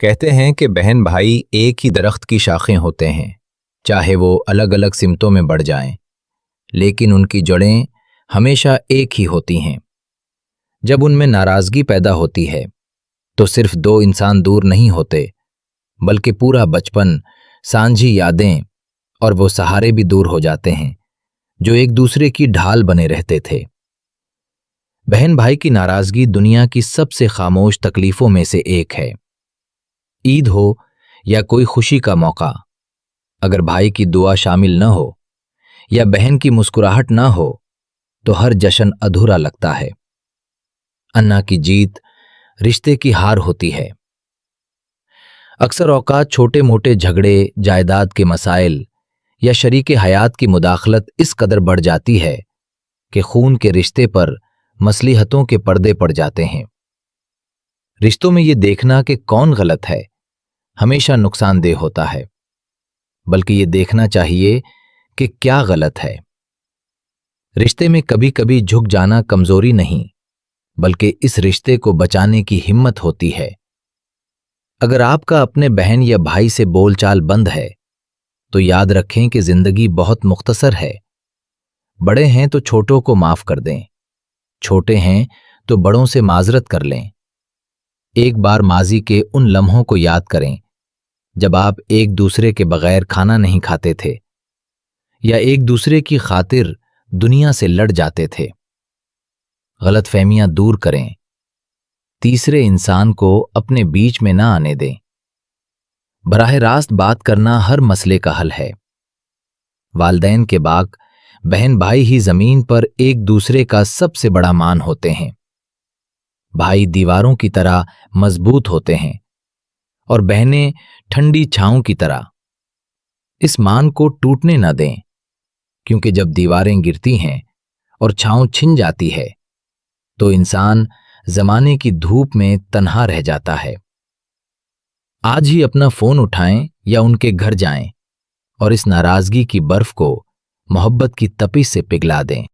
कहते हैं कि बहन भाई एक ही दरख्त की शाखें होते हैं, चाहे वो अलग अलग सिमतों में बढ़ जाएं, लेकिन उनकी जड़ें हमेशा एक ही होती हैं। जब उनमें नाराज़गी पैदा होती है तो सिर्फ दो इंसान दूर नहीं होते, बल्कि पूरा बचपन, सांझी यादें और वो सहारे भी दूर हो जाते हैं जो एक दूसरे की ढाल बने रहते थे। बहन भाई की नाराज़गी दुनिया की सबसे खामोश तकलीफ़ों में से एक है। ईद हो या कोई खुशी का मौका, अगर भाई की दुआ शामिल न हो या बहन की मुस्कुराहट न हो तो हर जश्न अधूरा लगता है। अन्ना की जीत रिश्ते की हार होती है। अक्सर औकात छोटे मोटे झगड़े, जायदाद के मसाइल या शरीके हयात की मुदाखलत इस कदर बढ़ जाती है कि खून के रिश्ते पर मसलिहतों के पर्दे पड़ जाते हैं। रिश्तों में ये देखना कि कौन गलत है हमेशा नुकसानदेह होता है, बल्कि ये देखना चाहिए कि क्या गलत है। रिश्ते में कभी कभी झुक जाना कमजोरी नहीं, बल्कि इस रिश्ते को बचाने की हिम्मत होती है। अगर आपका अपने बहन या भाई से बोलचाल बंद है तो याद रखें कि जिंदगी बहुत मुख्तसर है। बड़े हैं तो छोटों को माफ कर दें, छोटे हैं तो बड़ों से माजरत कर लें। एक बार माजी के उन लम्हों को याद करें जब आप एक दूसरे के बगैर खाना नहीं खाते थे या एक दूसरे की खातिर दुनिया से लड़ जाते थे। गलतफहमियां दूर करें, तीसरे इंसान को अपने बीच में ना आने दें। बराह रास्त बात करना हर मसले का हल है। वालदैन के बाद बहन भाई ही जमीन पर एक दूसरे का सबसे बड़ा मान होते हैं। भाई दीवारों की तरह मजबूत होते हैं और बहनें ठंडी छांव की तरह। इस मान को टूटने न दें, क्योंकि जब दीवारें गिरती हैं और छांव छिन जाती है तो इंसान जमाने की धूप में तन्हा रह जाता है। आज ही अपना फोन उठाएं या उनके घर जाएं और इस नाराजगी की बर्फ को मोहब्बत की तपिश से पिघला दें।